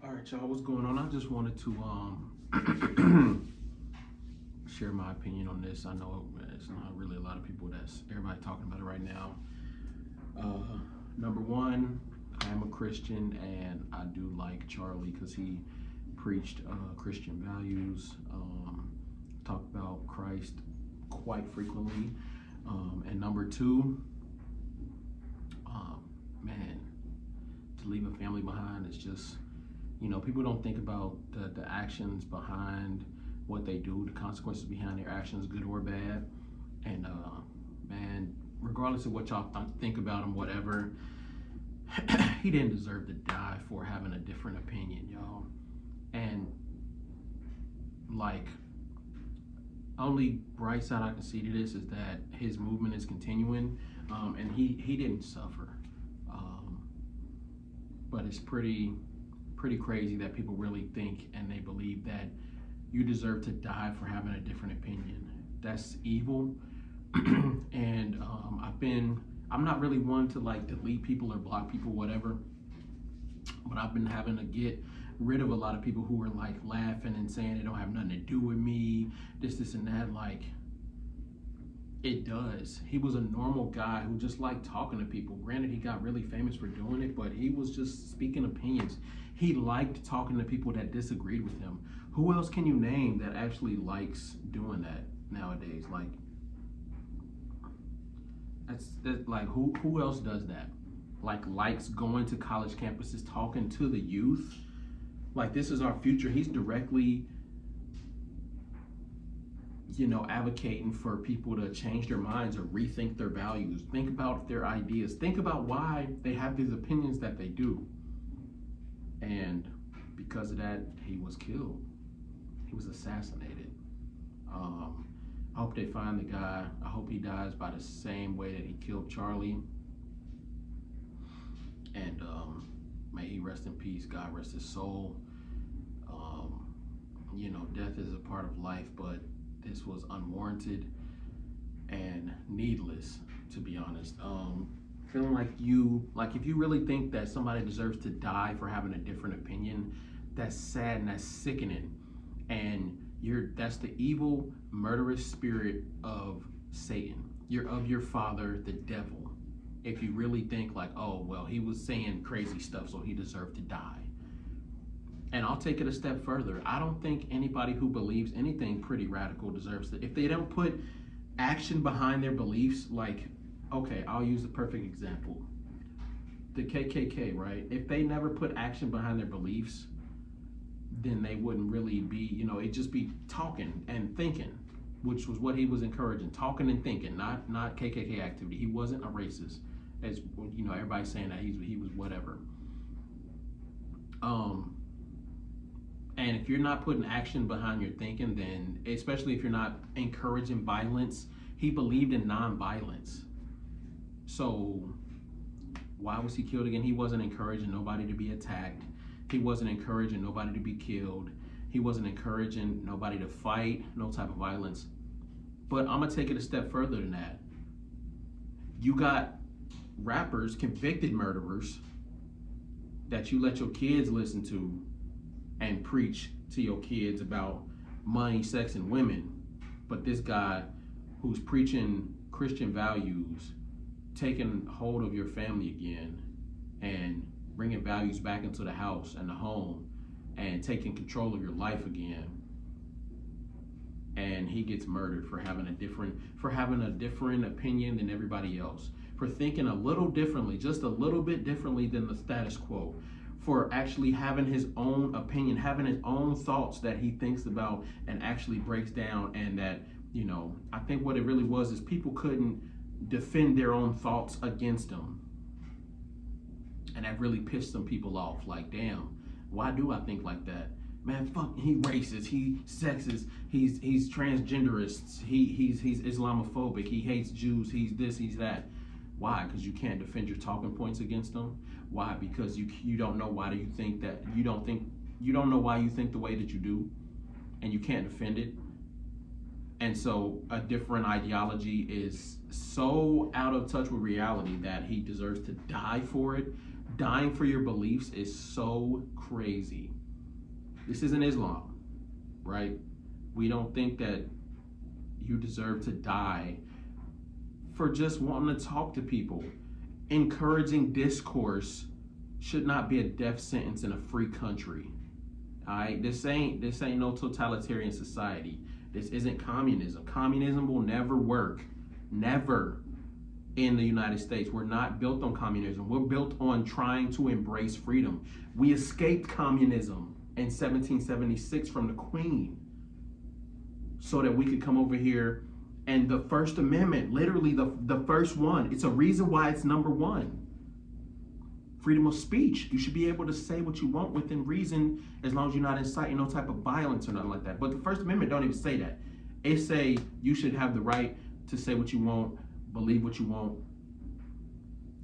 All right, y'all, what's going on? I just wanted to share my opinion on this. I know it's not really a lot of people that's everybody talking about it right now. Number one, I am a Christian and I do like Charlie because he preached Christian values, talked about Christ quite frequently. And number two, man, to leave a family behind is just, people don't think about the actions behind what they do, the consequences behind their actions, good or bad. And man, regardless of what y'all think about him, whatever, he didn't deserve to die for having a different opinion, y'all. And like, only bright side I can see to this is that his movement is continuing, and he didn't suffer. But it's pretty crazy that people really think and they believe that you deserve to die for having a different opinion. That's evil. And I'm not really one to like delete people or block people, whatever, but I've been having to get rid of a lot of people who are like laughing and saying they don't have nothing to do with me, this and that. Like, it does. He was a normal guy who just liked talking to people. Granted, he got really famous for doing it, but he was just speaking opinions. He liked talking to people that disagreed with him. Who else can you name that actually likes doing that nowadays? Like, that's like, who else does that? Like, likes going to college campuses, talking to the youth. Like, this is our future. He's directly, advocating for people to change their minds or rethink their values. Think about their ideas. Think about why they have these opinions that they do. And because of that, he was killed. He was assassinated. I hope they find the guy. I hope he dies by the same way that he killed Charlie. And may he rest in peace. God rest his soul. Death is a part of life, but this was unwarranted and needless, to be honest. Feeling like if you really think that somebody deserves to die for having a different opinion, that's sad and that's sickening. And that's the evil, murderous spirit of Satan. You're of your father, the devil. If you really think like, oh, well, he was saying crazy stuff, so he deserved to die. And I'll take it a step further. I don't think anybody who believes anything pretty radical deserves to. If they don't put action behind their beliefs, like, okay, I'll use the perfect example. The KKK, right? If they never put action behind their beliefs, then they wouldn't really be, it'd just be talking and thinking, which was what he was encouraging, talking and thinking, not KKK activity. He wasn't a racist, as everybody's saying that he was whatever. And if you're not putting action behind your thinking, then especially if you're not encouraging violence, he believed in non-violence. So why was he killed again? He wasn't encouraging nobody to be attacked. He wasn't encouraging nobody to be killed. He wasn't encouraging nobody to fight, no type of violence. But I'm gonna take it a step further than that. You got rappers, convicted murderers, that you let your kids listen to and preach to your kids about money, sex, and women. But this guy who's preaching Christian values, taking hold of your family again and bringing values back into the house and the home and taking control of your life again. And he gets murdered for having a different opinion than everybody else, for thinking a little differently, just a little bit differently than the status quo, for actually having his own opinion, having his own thoughts that he thinks about and actually breaks down. And that, I think what it really was is people couldn't defend their own thoughts against him. And that really pissed some people off. Like, damn, why do I think like that? Man, fuck, he racist, he sexist, he's transgenderist, he's Islamophobic, he hates Jews, he's this, he's that. Why? Because you can't defend your talking points against them. Why? Because you don't know why do you think that, you don't know why you think the way that you do, and you can't defend it. And so a different ideology is so out of touch with reality that he deserves to die for it. Dying for your beliefs is so crazy. This isn't Islam, right? We don't think that you deserve to die for just wanting to talk to people. Encouraging discourse should not be a death sentence in a free country. All right, this ain't no totalitarian society. This isn't communism. Communism will never work, never. In the United States, we're not built on communism. We're built on trying to embrace freedom. We escaped communism in 1776 from the Queen, so that we could come over here. And the First Amendment, literally the first one, it's a reason why it's number one. Freedom of speech. You should be able to say what you want within reason, as long as you're not inciting no type of violence or nothing like that. But the First Amendment don't even say that. It say you should have the right to say what you want, believe what you want,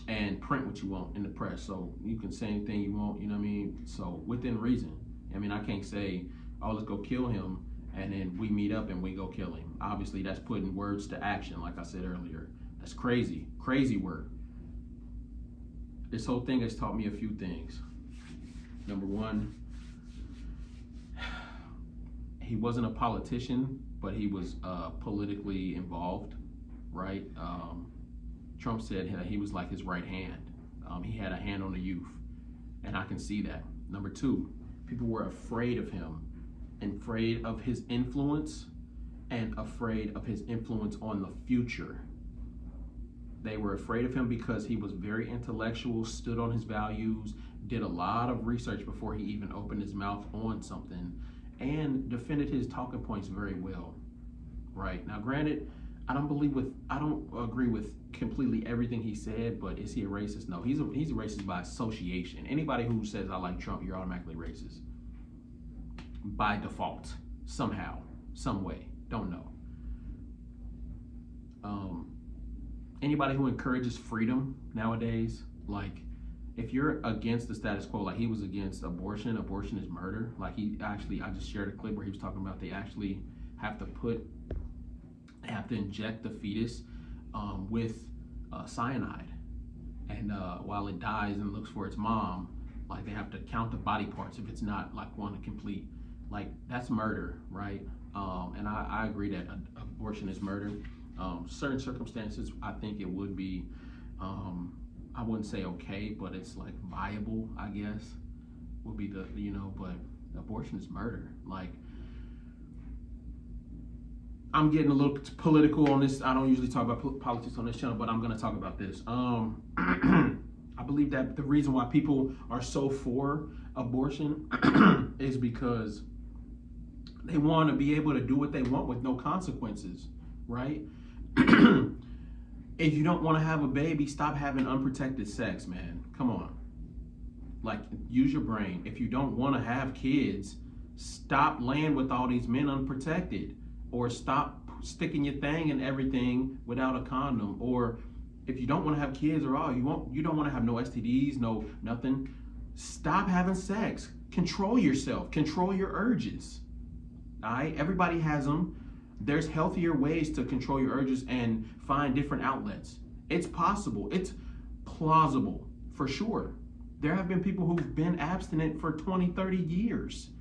and print what you want in the press. So you can say anything you want, you know what I mean? So within reason. I mean, I can't say, oh, let's go kill him, and then we meet up and we go kill him. Obviously, that's putting words to action, like I said earlier. That's crazy, crazy work. This whole thing has taught me a few things. Number one, he wasn't a politician, but he was politically involved, right? Trump said he was like his right hand. He had a hand on the youth, and I can see that. Number two, people were afraid of him, afraid of his influence, and afraid of his influence on the future. They were afraid of him because he was very intellectual, stood on his values, did a lot of research before he even opened his mouth on something, and defended his talking points very well. Right? Now, granted, I don't agree with completely everything he said, but is he a racist? No, he's a racist by association. Anybody who says I like Trump, you're automatically racist. By default, somehow, some way, don't know. Anybody who encourages freedom nowadays, like if you're against the status quo, like he was against abortion is murder. Like I just shared a clip where he was talking about they actually have to inject the fetus with cyanide, and while it dies and looks for its mom, like they have to count the body parts if it's not like one complete, like that's murder, right? And I agree that abortion is murder. Certain circumstances, I think it would be, I wouldn't say okay, but it's like viable, I guess, would be the, but abortion is murder. Like, I'm getting a little political on this. I don't usually talk about politics on this channel, but I'm going to talk about this. I believe that the reason why people are so for abortion is because they want to be able to do what they want with no consequences, right? If you don't want to have a baby, stop having unprotected sex, man. Come on. Like, use your brain. If you don't want to have kids, stop laying with all these men unprotected. Or stop sticking your thing in everything without a condom. Or if you don't want to have kids or all, you don't want to have no STDs, no nothing, stop having sex. Control yourself. Control your urges. All right? Everybody has them. There's healthier ways to control your urges and find different outlets. It's possible. It's plausible, for sure. There have been people who've been abstinent for 20, 30 years.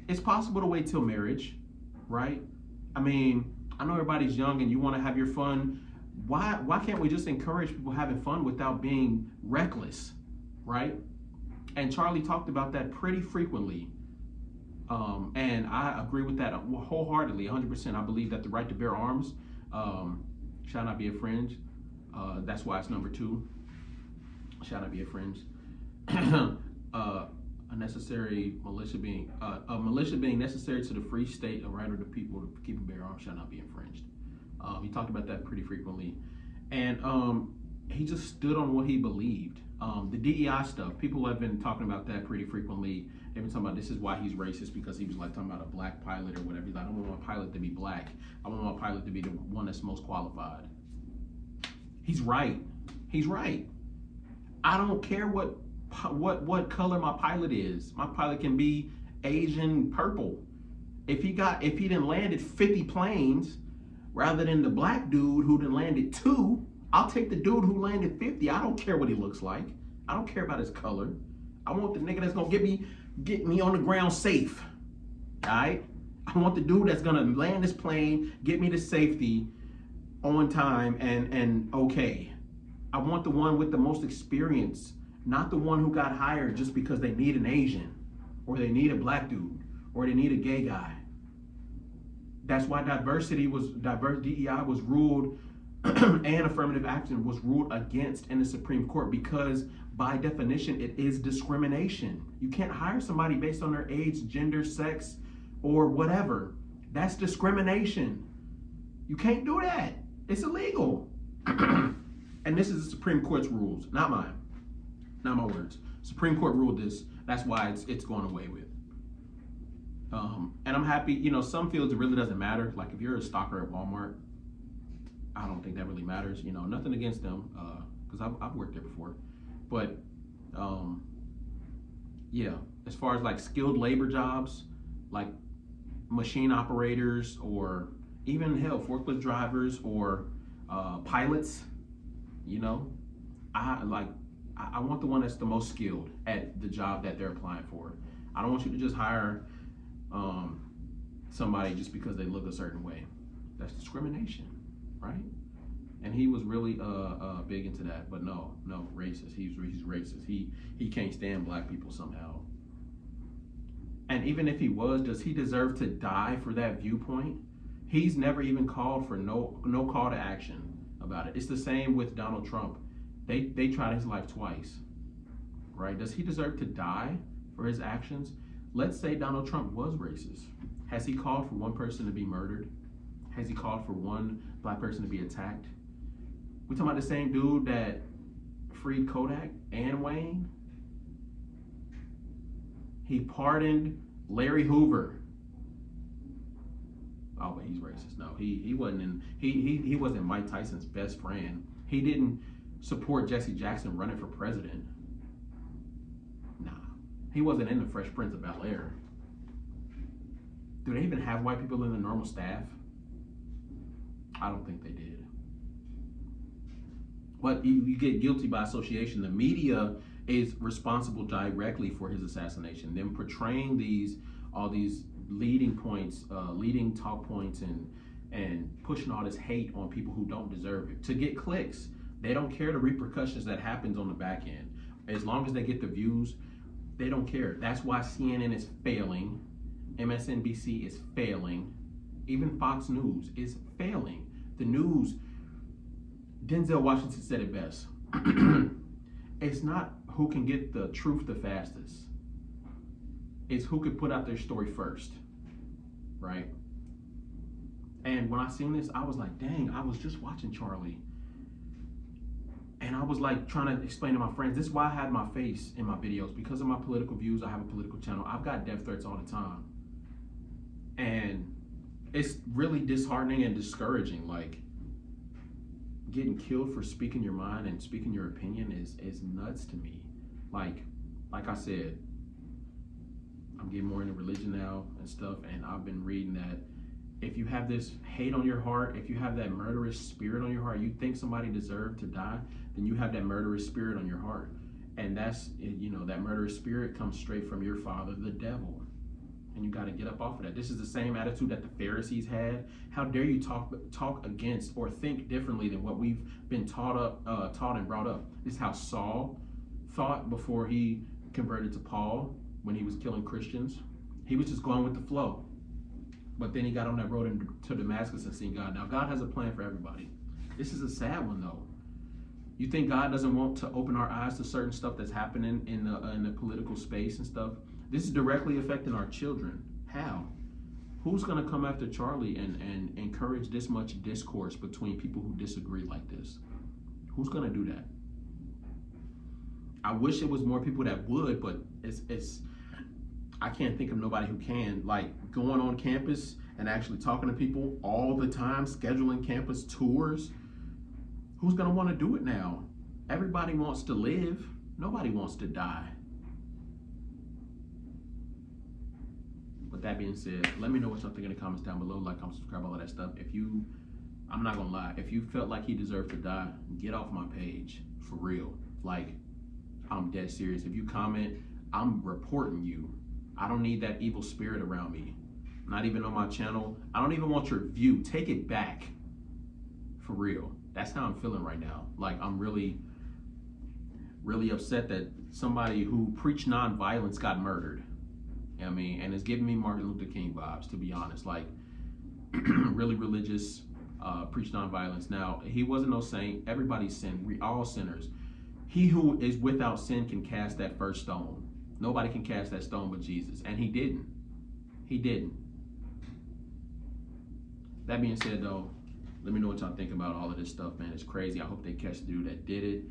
It's possible to wait till marriage, right? I mean, I know everybody's young and you want to have your fun. Why can't we just encourage people having fun without being reckless, right? And Charlie talked about that pretty frequently. And I agree with that wholeheartedly, 100%. I believe that the right to bear arms shall not be infringed. That's why it's number 2. Shall not be infringed. A militia being necessary to the free state, a right of the people to keep and bear arms shall not be infringed. He talked about that pretty frequently, and he just stood on what he believed. The DEI stuff, people have been talking about that pretty frequently. They've been talking about this is why he's racist, because he was like talking about a black pilot or whatever. He's like, I don't want my pilot to be black. I want my pilot to be the one that's most qualified. He's right. He's right. I don't care what color my pilot is. My pilot can be Asian purple. If he done landed 50 planes rather than the black dude who done landed 2, I'll take the dude who landed 50. I don't care what he looks like. I don't care about his color. I want the nigga that's gonna get me on the ground safe. All right? I want the dude that's gonna land this plane, get me to safety on time and okay. I want the one with the most experience, not the one who got hired just because they need an Asian, or they need a black dude, or they need a gay guy. That's why DEI was ruled and affirmative action was ruled against in the Supreme Court, because by definition it is discrimination. You can't hire somebody based on their age, gender, sex, or whatever. That's discrimination. You can't do that. It's illegal. And this is the Supreme Court's rules, not mine, not my words. Supreme Court ruled this. That's why it's going away with. And I'm happy. You know, some fields it really doesn't matter. Like if you're a stalker at Walmart, I don't think that really matters. You know, nothing against them, because I've worked there before. But yeah, as far as like skilled labor jobs, like machine operators, or even hell, forklift drivers, or pilots, you know, I want the one that's the most skilled at the job that they're applying for. I don't want you to just hire somebody just because they look a certain way. That's discrimination, right? And he was really big into that. But no, racist. He's racist. He can't stand black people somehow. And even if he was, does he deserve to die for that viewpoint? He's never even called for no call to action about it. It's the same with Donald Trump. They tried his life twice, right? Does he deserve to die for his actions? Let's say Donald Trump was racist. Has he called for one person to be murdered? Has he called for one black person to be attacked? We talking about the same dude that freed Kodak and Wayne? He pardoned Larry Hoover. Oh, but he's racist. No, he wasn't Mike Tyson's best friend. He didn't support Jesse Jackson running for president. Nah, he wasn't in the Fresh Prince of Bel-Air. Do they even have white people in the normal staff? I don't think they did. But you get guilty by association. The media is responsible directly for his assassination. Them portraying all these leading points, leading talk points, and pushing all this hate on people who don't deserve it to get clicks. They don't care the repercussions that happens on the back end. As long as they get the views, they don't care. That's why CNN is failing, MSNBC is failing, even Fox News is failing. The news, Denzel Washington said it best. It's not who can get the truth the fastest. It's who could put out their story first, right? And when I seen this, I was like, dang, I was just watching Charlie. And I was like trying to explain to my friends, this is why I had my face in my videos. Because of my political views, I have a political channel. I've got death threats all the time. And it's really disheartening and discouraging. Like, getting killed for speaking your mind and speaking your opinion is nuts to me. Like I said, I'm getting more into religion now and stuff, and I've been reading that if you have this hate on your heart, if you have that murderous spirit on your heart, you think somebody deserved to die, then you have that murderous spirit on your heart. And that's, you know, that murderous spirit comes straight from your father, the devil. And you got to get up off of that. This is the same attitude that the Pharisees had. How dare you talk against or think differently than what we've been taught and brought up. This is how Saul thought before he converted to Paul when he was killing Christians. He was just going with the flow. But then he got on that road to Damascus and seen God. Now, God has a plan for everybody. This is a sad one, though. You think God doesn't want to open our eyes to certain stuff that's happening in the political space and stuff? This is directly affecting our children. How? Who's going to come after Charlie and encourage this much discourse between people who disagree like this? Who's going to do that? I wish it was more people that would, but it's I can't think of nobody who can. Like, going on campus and actually talking to people all the time, scheduling campus tours. Who's going to want to do it now? Everybody wants to live. Nobody wants to die. With that being said, let me know what y'all think in the comments down below. Like, comment, subscribe, all of that stuff. I'm not gonna lie, if you felt like he deserved to die, get off my page. For real. Like, I'm dead serious. If you comment, I'm reporting you. I don't need that evil spirit around me. Not even on my channel. I don't even want your view. Take it back. For real. That's how I'm feeling right now. Like, I'm really, really upset that somebody who preached nonviolence got murdered. You know what I mean? And it's giving me Martin Luther King vibes, to be honest. Like, really religious, preached nonviolence. Now, he wasn't no saint. Everybody sinned. We all sinners. He who is without sin can cast that first stone. Nobody can cast that stone but Jesus. And he didn't. He didn't. That being said, though, let me know what y'all think about all of this stuff, man. It's crazy. I hope they catch the dude that did it.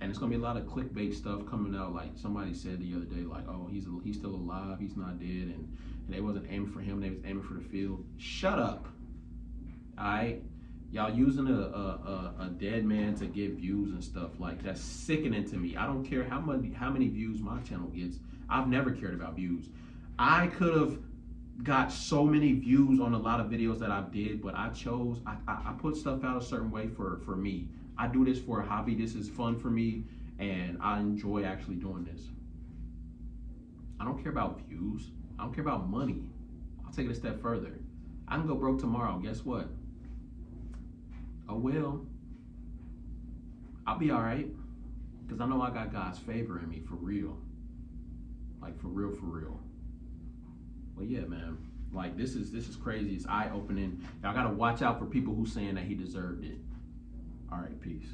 And it's gonna be a lot of clickbait stuff coming out. Like somebody said the other day, like, oh, he's still alive, he's not dead, and they wasn't aiming for him, they was aiming for the field. Shut up. All right, y'all using a dead man to get views and stuff. Like, that's sickening to me. I don't care how many views my channel gets. I've never cared about views. I could have got so many views on a lot of videos that I did, but I chose, I put stuff out a certain way for me. I do this for a hobby. This is fun for me, and I enjoy actually doing this. I don't care about views. I don't care about money. I'll take it a step further. I can go broke tomorrow. Guess what? Oh well. I'll be all right, because I know I got God's favor in me, for real. Like, for real, for real. But yeah, man, like, this is crazy. It's eye-opening. Y'all gotta watch out for people who saying that he deserved it. All right, peace.